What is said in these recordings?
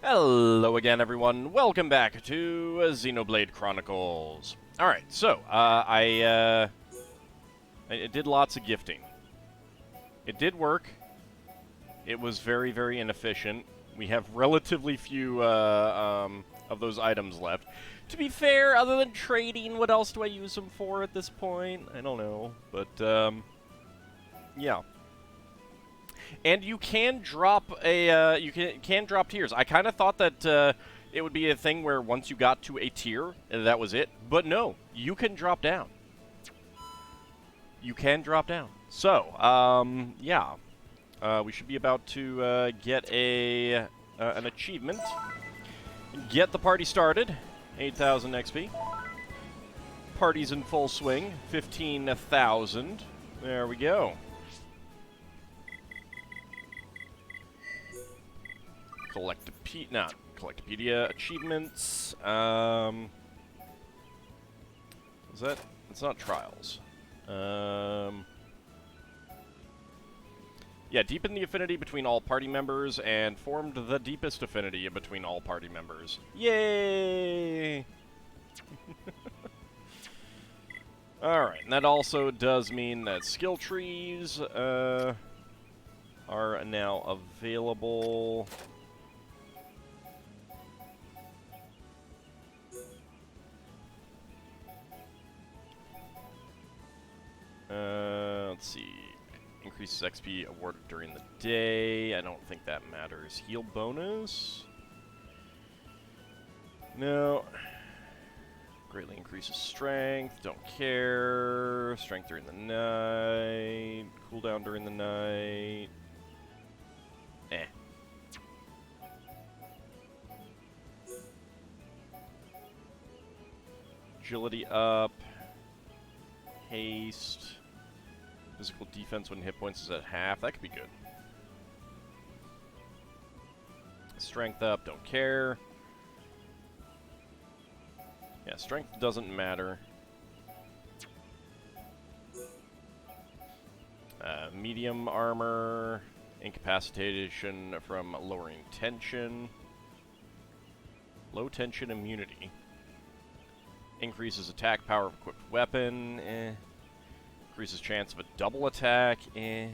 Hello again, everyone. Welcome back to Xenoblade Chronicles. Alright, so, I did lots of gifting. It did work. It was very, very inefficient. We have relatively few, of those items left. To be fair, other than trading, what else do I use them for at this point? I don't know, but, yeah. And you can drop a you can drop tiers. I kind of thought that it would be a thing where once you got to a tier, that was it. But no, you can drop down. You can drop down. So, yeah, we should be about to get an achievement. Get the party started. 8,000 XP. Party's in full swing. 15,000. There we go. Collectopedia achievements. Is that? It's not trials. Yeah, deepen the affinity between all party members and formed the deepest affinity between all party members. Yay! Alright, and that also does mean that skill trees are now available. Let's see. Increases XP awarded during the day. I don't think that matters. Heal bonus? No. Greatly increases strength. Don't care. Strength during the night. Cooldown during the night. Eh. Agility up. Haste. Physical defense when hit points is at half. That could be good. Strength up. Don't care. Yeah, strength doesn't matter. Medium armor. Incapacitation from lowering tension. Low tension immunity. Increases attack power of equipped weapon. Eh. Increases chance of a double attack. Eh.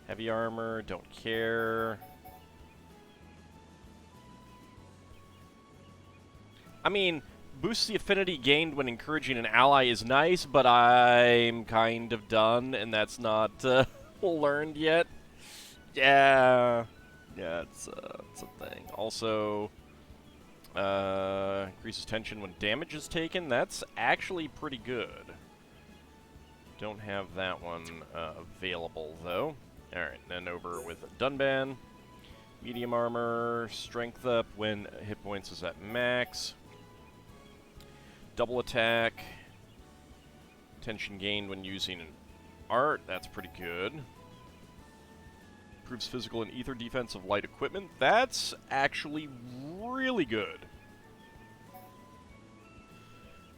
Heavy armor. Don't care. I mean, boosts the affinity gained when encouraging an ally is nice, but I'm kind of done, and that's not learned yet. Yeah. Yeah, it's a thing. Also... increases tension when damage is taken. That's actually pretty good. Don't have that one available, though. Alright, then over with Dunban. Medium armor, strength up when hit points is at max. Double attack. Tension gained when using an art. That's pretty good. Improves physical and ether defense of light equipment. That's actually really good.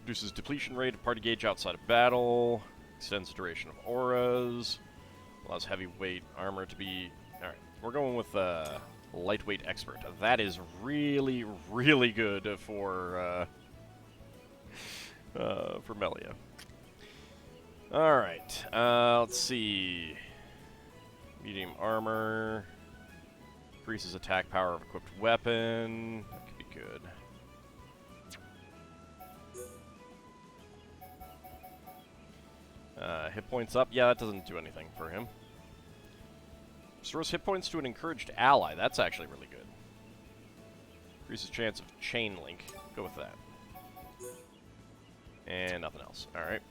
Reduces depletion rate of party gauge outside of battle. Extends the duration of auras. Allows heavyweight armor to be... Alright, we're going with lightweight expert. That is really, really good for Melia. Alright, let's see... Medium armor. Increases attack power of equipped weapon. That could be good. Hit points up. Yeah, that doesn't do anything for him. Restores hit points to an encouraged ally. That's actually really good. Increases chance of chain link. Go with that. And nothing else. Alright.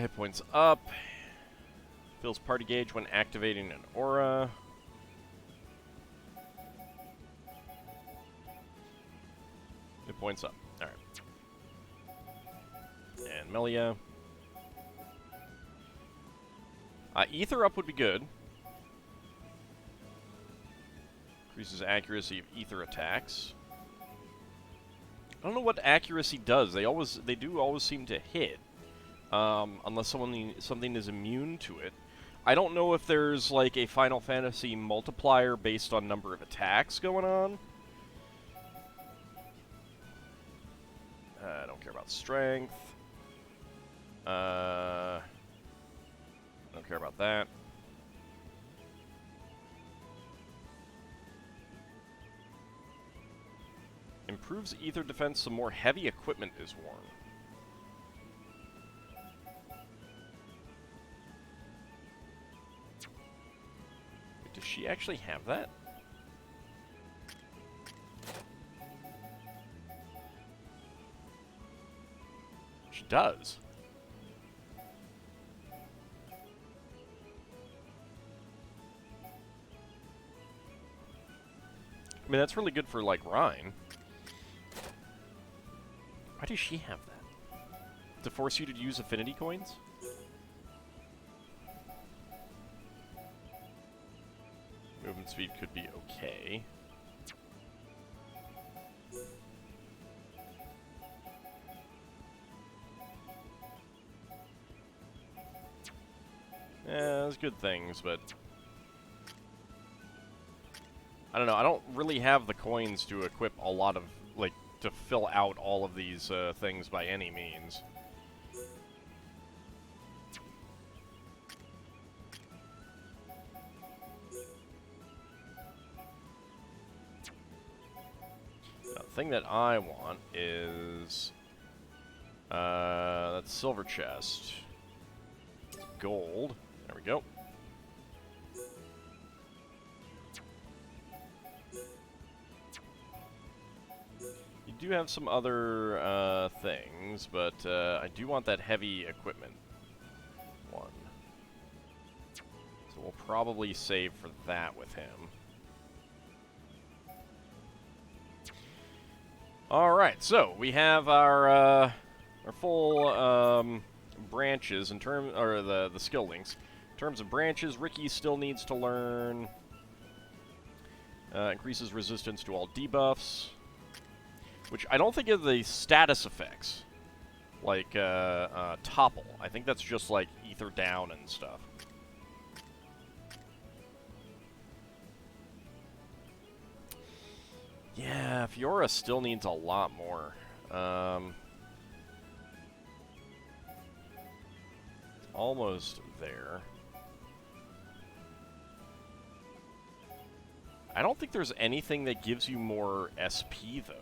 Hit points up. Fills party gauge when activating an aura. Hit points up. Alright. And Melia. Ether up would be good. Increases accuracy of ether attacks. I don't know what accuracy does. They do always seem to hit. Unless something is immune to it. I don't know if there's, like, a Final Fantasy multiplier based on number of attacks going on. I don't care about strength. Don't care about that. Improves ether defense so more heavy equipment is worn. Wait, does she actually have that? She does. I mean, that's really good for, like, Rhine. Why does she have that? To force you to use Affinity coins? Movement speed could be okay. Yeah, those good things, but I don't know. I don't really have the coins to equip a lot of, like, to fill out all of these things by any means. The thing that I want is that silver chest. Gold. There we go. You do have some other things, but I do want that heavy equipment one. So we'll probably save for that with him. Alright, so we have our full branches in terms, or the skill links. In terms of branches, Ricky still needs to learn increases resistance to all debuffs, which I don't think is the status effects, like Topple. I think that's just like Ether Down and stuff. Yeah, Fiora still needs a lot more. Almost there. I don't think there's anything that gives you more SP, though.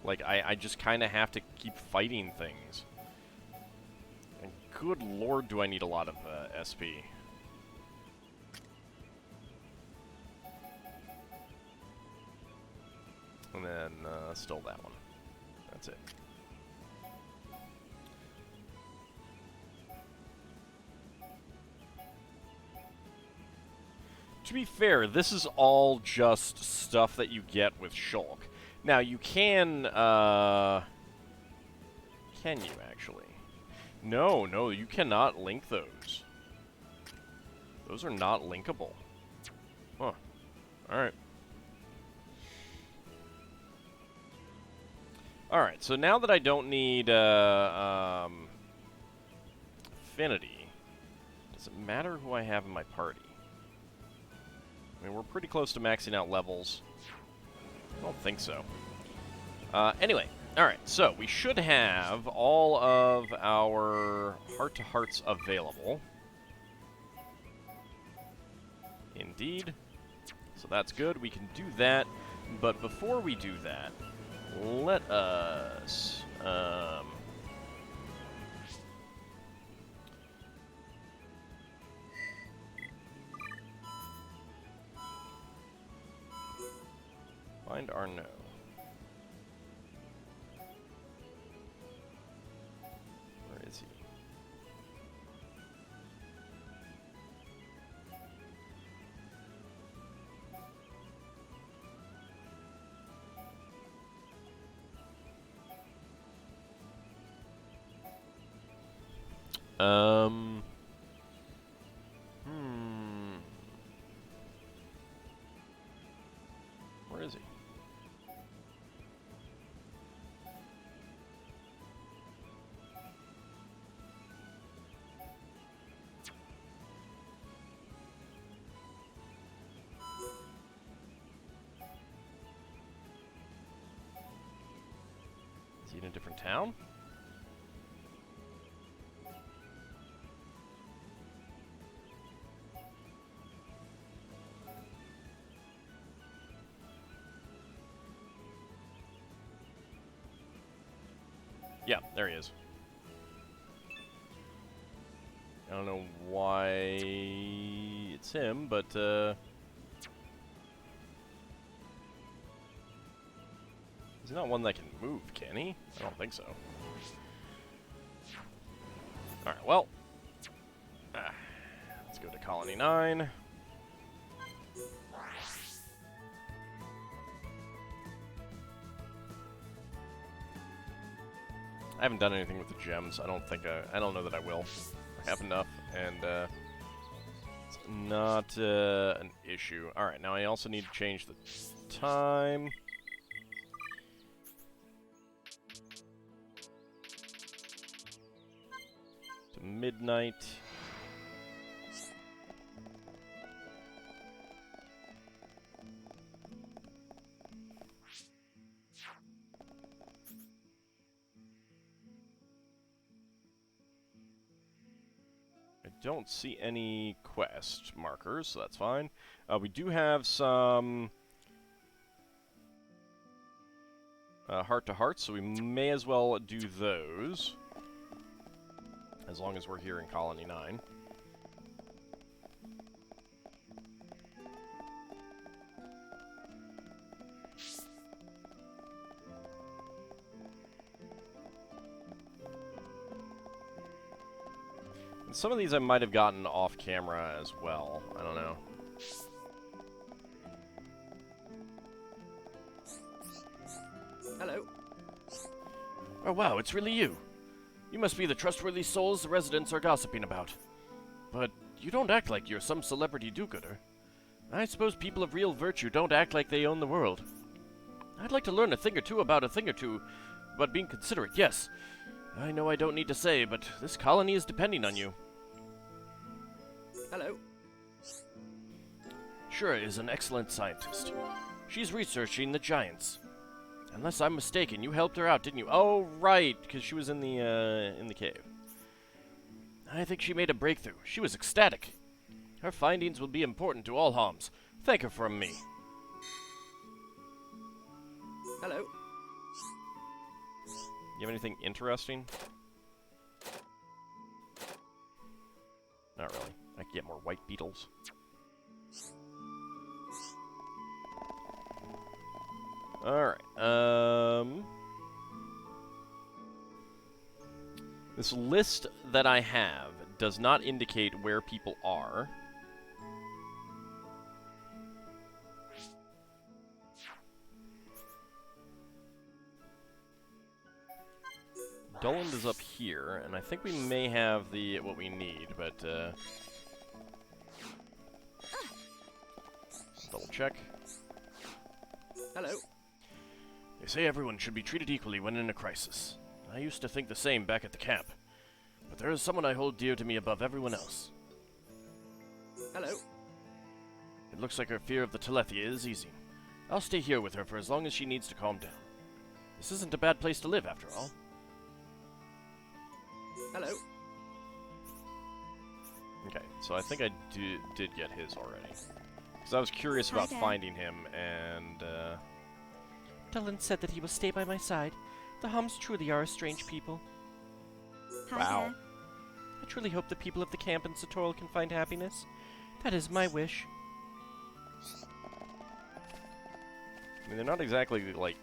Like, I just kind of have to keep fighting things. And good lord, do I need a lot of SP. And then, still that one. That's it. To be fair, this is all just stuff that you get with Shulk. Now, you can you actually? No, no, you cannot link those. Those are not linkable. Huh. Alright. Alright, so now that I don't need Affinity, does it matter who I have in my party? I mean, we're pretty close to maxing out levels. I don't think so. Anyway, alright, so we should have all of our heart-to-hearts available. Indeed. So that's good, we can do that. But before we do that, let us... find Arno. Where is he? Where is he? different town? Yeah, there he is. I don't know why it's him, but, he's not one that can move, can he? I don't think so. Alright, well. Let's go to Colony 9. I haven't done anything with the gems. I don't think I don't know that I will. I have enough, and it's not an issue. All right, now I also need to change the time. To midnight. Don't see any quest markers, so that's fine. We do have some heart-to-heart, so we may as well do those, as long as we're here in Colony 9. Some of these I might have gotten off camera as well. I don't know. Hello. Oh wow, it's really you. You must be the trustworthy souls the residents are gossiping about. But you don't act like you're some celebrity do-gooder. I suppose people of real virtue don't act like they own the world. I'd like to learn a thing or two about being considerate, yes. I know I don't need to say, but this colony is depending on you. Hello. Shura is an excellent scientist. She's researching the giants. Unless I'm mistaken, you helped her out, didn't you? Oh, right, because she was in the cave. I think she made a breakthrough. She was ecstatic. Her findings will be important to all Homs. Thank her from me. Hello. You have anything interesting? Not really. I can get more white beetles. Alright, this list that I have does not indicate where people are. Dulland is up here, and I think we may have what we need, but double check. Hello. They say everyone should be treated equally when in a crisis. I used to think the same back at the camp, but there is someone I hold dear to me above everyone else. Hello. It looks like her fear of the Telethia is easing. I'll stay here with her for as long as she needs to calm down. This isn't a bad place to live, after all. Hello. Okay, so I think I did get his already. Because I was curious about finding him, and, Dulland said that he will stay by my side. The Homs truly are a strange people. Wow. There. I truly hope the people of the camp in Satorl can find happiness. That is my wish. I mean, they're not exactly, like,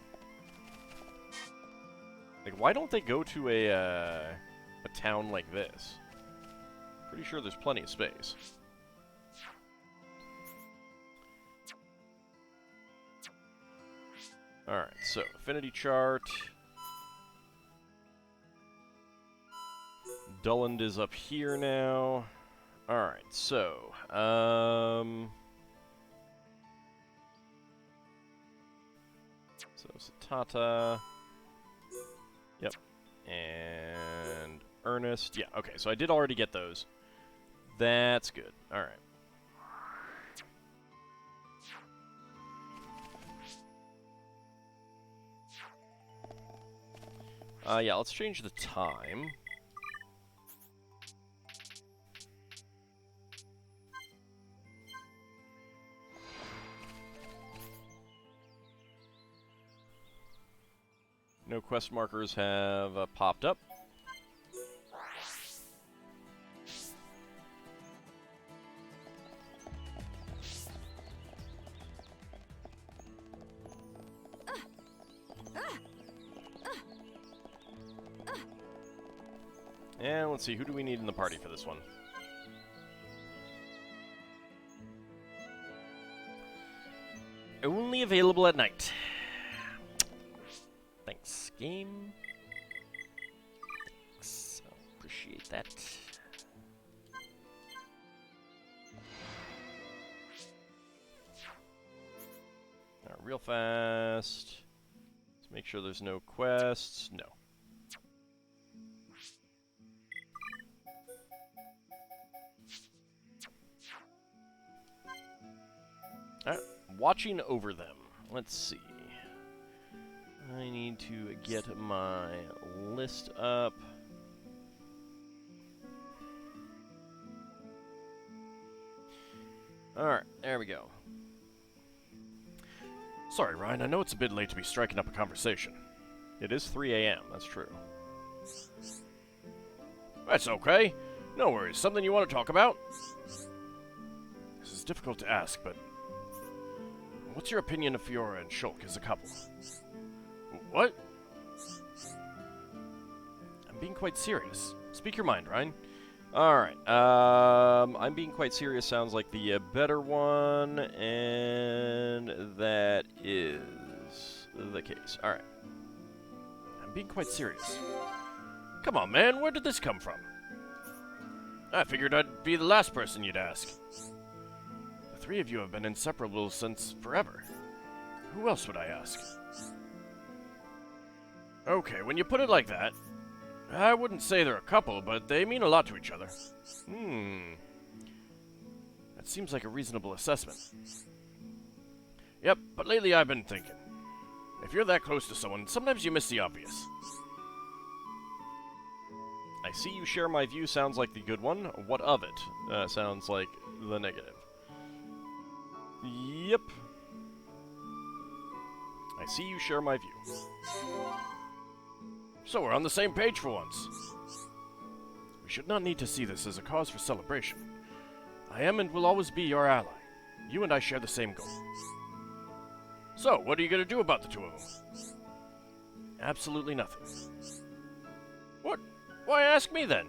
why don't they go to a town like this? Pretty sure there's plenty of space. Alright, so, affinity chart. Dulland is up here now. Alright, so, so, Satata. Yep. And Ernest. Yeah, okay, so I did already get those. That's good. Alright. Yeah, let's change the time. No quest markers have popped up. And let's see, who do we need in the party for this one? Only available at night. Thanks, game. Thanks. Appreciate that. Alright, real fast. Let's make sure there's no quests. No. Alright, watching over them. Let's see. I need to get my list up. Alright, there we go. Sorry, Ryan, I know it's a bit late to be striking up a conversation. It is 3 a.m., that's true. That's okay. No worries. Something you want to talk about? This is difficult to ask, but what's your opinion of Fiora and Shulk as a couple? What? I'm being quite serious. Speak your mind, Ryan. Alright, I'm being quite serious sounds like the better one, and that is the case. Alright. I'm being quite serious. Come on, man, where did this come from? I figured I'd be the last person you'd ask. The three of you have been inseparable since forever. Who else would I ask? Okay, when you put it like that, I wouldn't say they're a couple, but they mean a lot to each other. That seems like a reasonable assessment. Yep, but lately I've been thinking. If you're that close to someone, sometimes you miss the obvious. I see you share my view sounds like the good one. What of it? Sounds like the negative. Yep. I see you share my view. So we're on the same page for once. We should not need to see this as a cause for celebration. I am and will always be your ally. You and I share the same goal. So, what are you going to do about the two of them? Absolutely nothing. What? Why ask me then?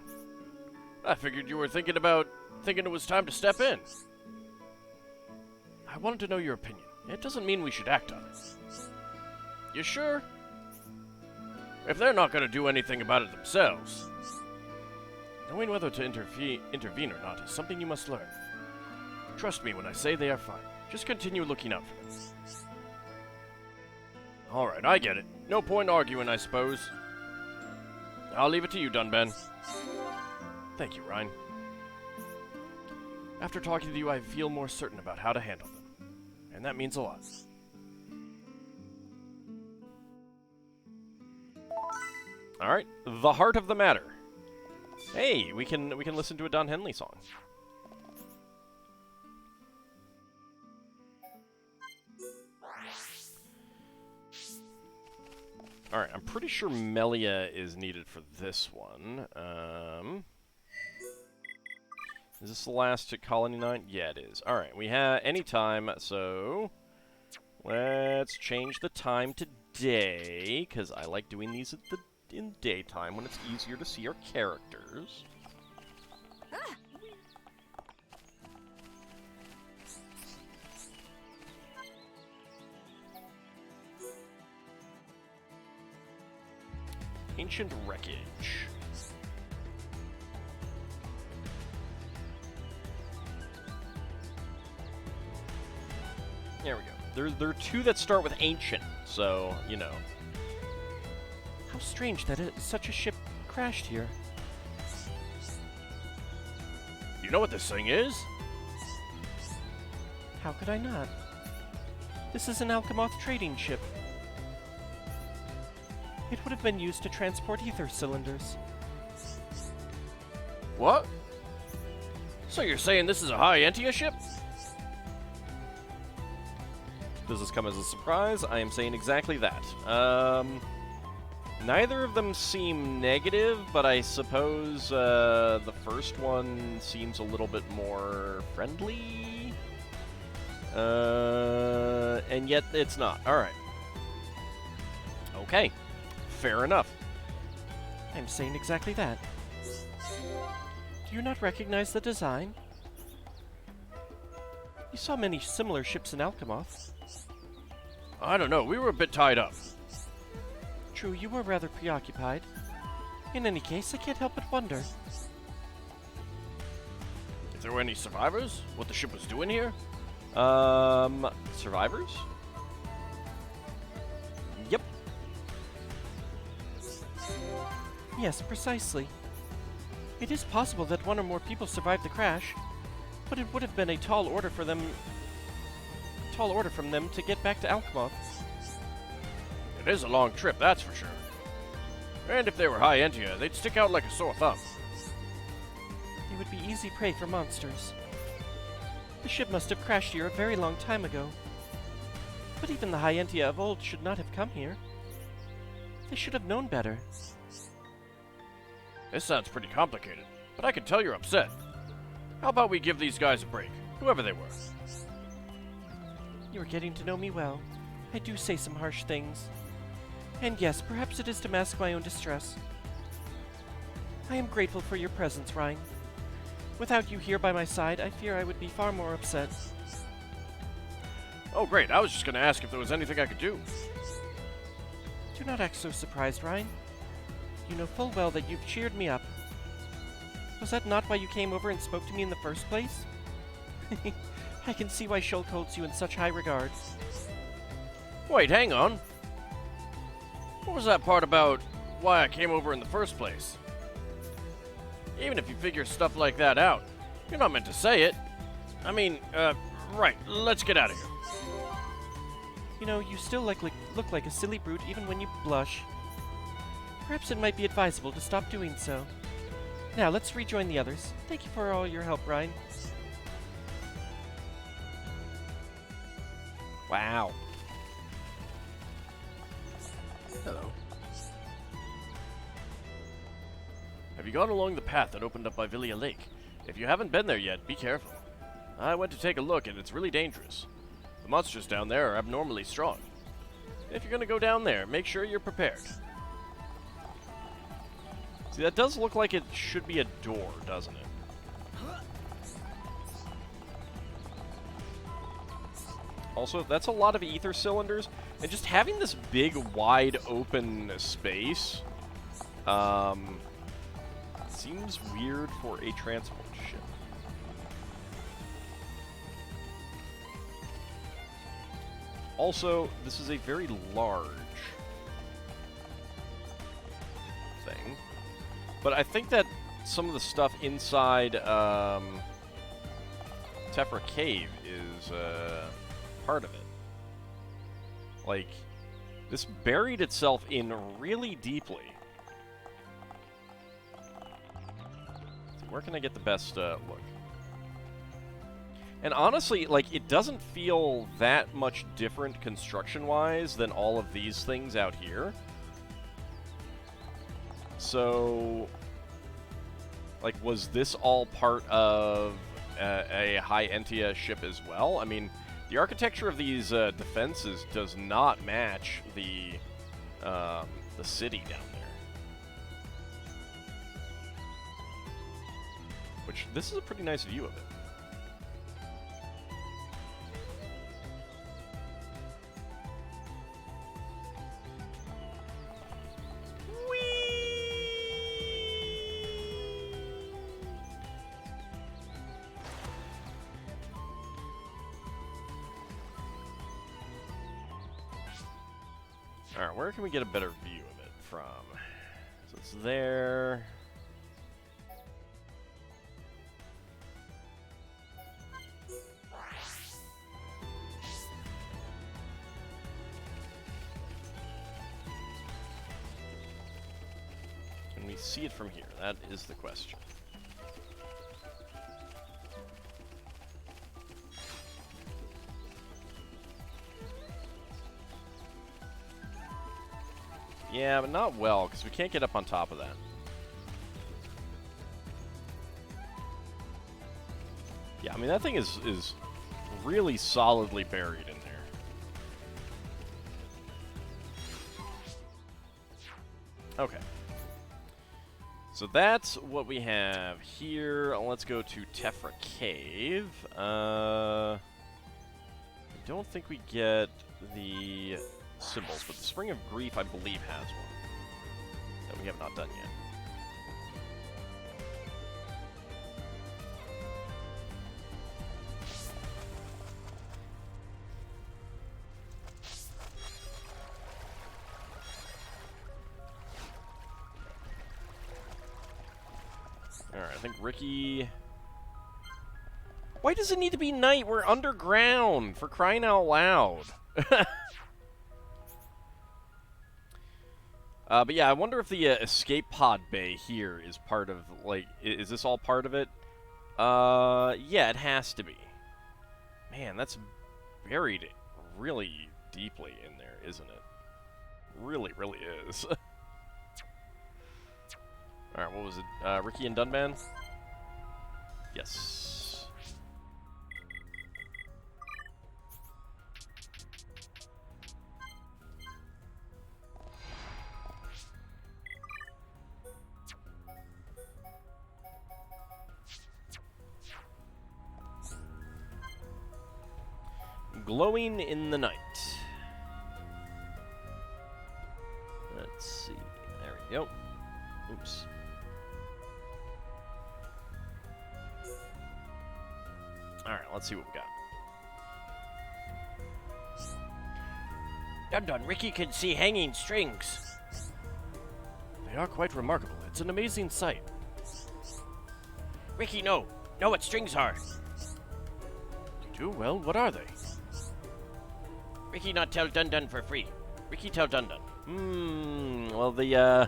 I figured you were thinking it was time to step in. I wanted to know your opinion. It doesn't mean we should act on it. You sure? If they're not going to do anything about it themselves, knowing whether to intervene or not is something you must learn. Trust me when I say they are fine. Just continue looking out for them. Alright, I get it. No point arguing, I suppose. I'll leave it to you, Dunban. Thank you, Ryan. After talking to you, I feel more certain about how to handle them. And that means a lot. Alright, the heart of the matter. Hey, we can listen to a Don Henley song. Alright, I'm pretty sure Melia is needed for this one. Is this the last to Colony 9? Yeah, it is. Alright, we have any time, so let's change the time to day, because I like doing these in daytime when it's easier to see our characters. Ancient wreckage. There we go. There are two that start with ancient, so, you know. How strange that such a ship crashed here. You know what this thing is? How could I not? This is an Alchemoth trading ship. It would have been used to transport ether cylinders. What? So you're saying this is a high Entia ship? Does this come as a surprise? I am saying exactly that. Neither of them seem negative, but I suppose the first one seems a little bit more friendly. And yet it's not. Alright. Okay. Fair enough. I'm saying exactly that. Do you not recognize the design? You saw many similar ships in Alchemoth. I don't know. We were a bit tied up. True, you were rather preoccupied. In any case, I can't help but wonder. If there were any survivors, what the ship was doing here? Survivors? Yep. Yes, precisely. It is possible that one or more people survived the crash, but it would have been a tall order from them to get back to Alchemoth. It is a long trip, that's for sure. And if they were high Entia, they'd stick out like a sore thumb. They would be easy prey for monsters. The ship must have crashed here a very long time ago. But even the high Entia of old should not have come here. They should have known better. This sounds pretty complicated, but I can tell you're upset. How about we give these guys a break, whoever they were? You are getting to know me well. I do say some harsh things. And yes, perhaps it is to mask my own distress. I am grateful for your presence, Ryan. Without you here by my side, I fear I would be far more upset. Oh great, I was just going to ask if there was anything I could do. Do not act so surprised, Ryan. You know full well that you've cheered me up. Was that not why you came over and spoke to me in the first place? I can see why Shulk holds you in such high regard. Wait, hang on. What was that part about why I came over in the first place? Even if you figure stuff like that out, you're not meant to say it. I mean, right, let's get out of here. You know, you still look like a silly brute even when you blush. Perhaps it might be advisable to stop doing so. Now, let's rejoin the others. Thank you for all your help, Ryan. Wow. Hello. Have you gone along the path that opened up by Villia Lake? If you haven't been there yet, be careful. I went to take a look, and it's really dangerous. The monsters down there are abnormally strong. If you're going to go down there, make sure you're prepared. See, that does look like it should be a door, doesn't it? Also, that's a lot of ether cylinders, and just having this big, wide open space seems weird for a transport ship. Also, this is a very large thing, but I think that some of the stuff inside Tephra Cave is part of it. Like, this buried itself in really deeply. So where can I get the best look? And honestly, like, it doesn't feel that much different construction-wise than all of these things out here. So, like, was this all part of a high Entia ship as well? I mean, the architecture of these defenses does not match the city down there. Which, this is a pretty nice view of it. Alright, where can we get a better view of it from? So it's there. see it from here? That is the question. Yeah, but not well, because we can't get up on top of that. Yeah, I mean, that thing is really solidly buried in there. Okay. So that's what we have here. Let's go to Tephra Cave. I don't think we get the symbols, but the Spring of Grief, I believe, has one that we have not done yet. Alright, I think Ricky... Why does it need to be night? We're underground, for crying out loud. But yeah, I wonder if the escape pod bay here is part of, like, is this all part of it? Yeah, it has to be. Man, that's buried really deeply in there, isn't it? Really, really is. Alright, what was it? Ricky and Dunban? Yes. Glowing in the night. Let's see. There we go. Oops. Alright, let's see what we got. Dun-dun, Ricky can see hanging strings. They are quite remarkable. It's an amazing sight. Ricky, know what strings are. You do? Well, what are they? Ricky not tell Dun-dun for free. Ricky tell Dun-dun. Well, the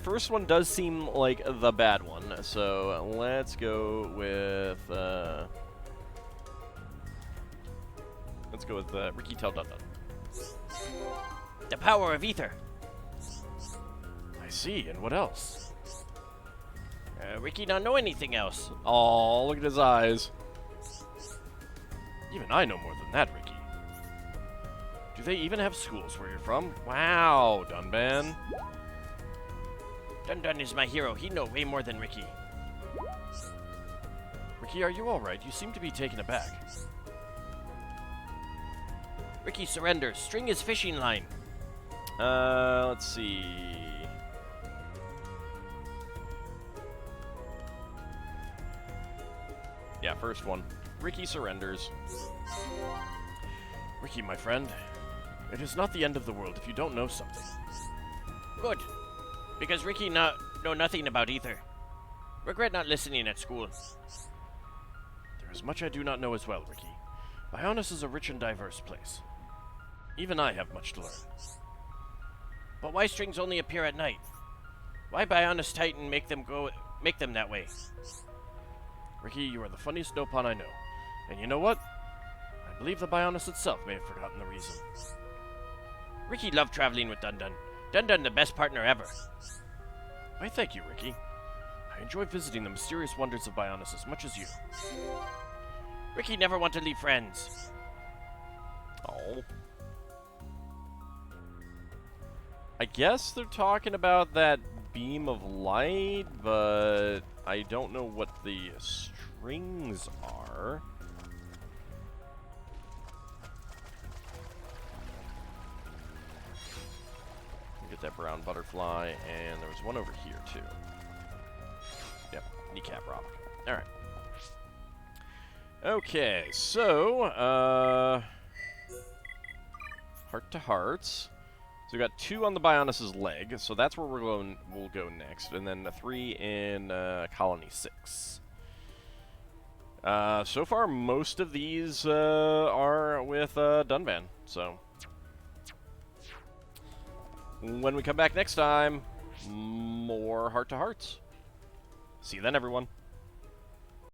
first one does seem like the bad one, so let's go with, Ricky tell Dun-dun. The power of ether. I see, and what else? Ricky not know anything else. Oh, look at his eyes. Even I know more than that, Ricky. Do they even have schools where you're from? Wow, Dunban. Dun-dun is my hero. He know way more than Ricky. Ricky, are you alright? You seem to be taken aback. Ricky surrenders. String his fishing line. Let's see. Yeah, first one. Ricky surrenders. Ricky, my friend, it is not the end of the world if you don't know something. Good. Because Ricky know nothing about ether. Regret not listening at school. There is much I do not know as well, Ricky. Bionis is a rich and diverse place. Even I have much to learn. But why strings only appear at night? Why Bionis Titan make them that way? Ricky, you are the funniest Nopon I know. And you know what? I believe the Bionis itself may have forgotten the reason. Ricky loved traveling with Dun-dun. Dun-dun the best partner ever. Why, thank you, Ricky. I enjoy visiting the mysterious wonders of Bionis as much as you. Ricky never want to leave friends. Oh. I guess they're talking about that beam of light, but I don't know what the strings are. Get that brown butterfly, and there was one over here too. Yep, kneecap rock. All right. Okay, so heart to hearts. So we got 2 on the Bionis' leg, so that's where we'll go next, and then 3 in Colony 6. So far, most of these are with Dunban, so when we come back next time, more heart-to-hearts. See you then, everyone.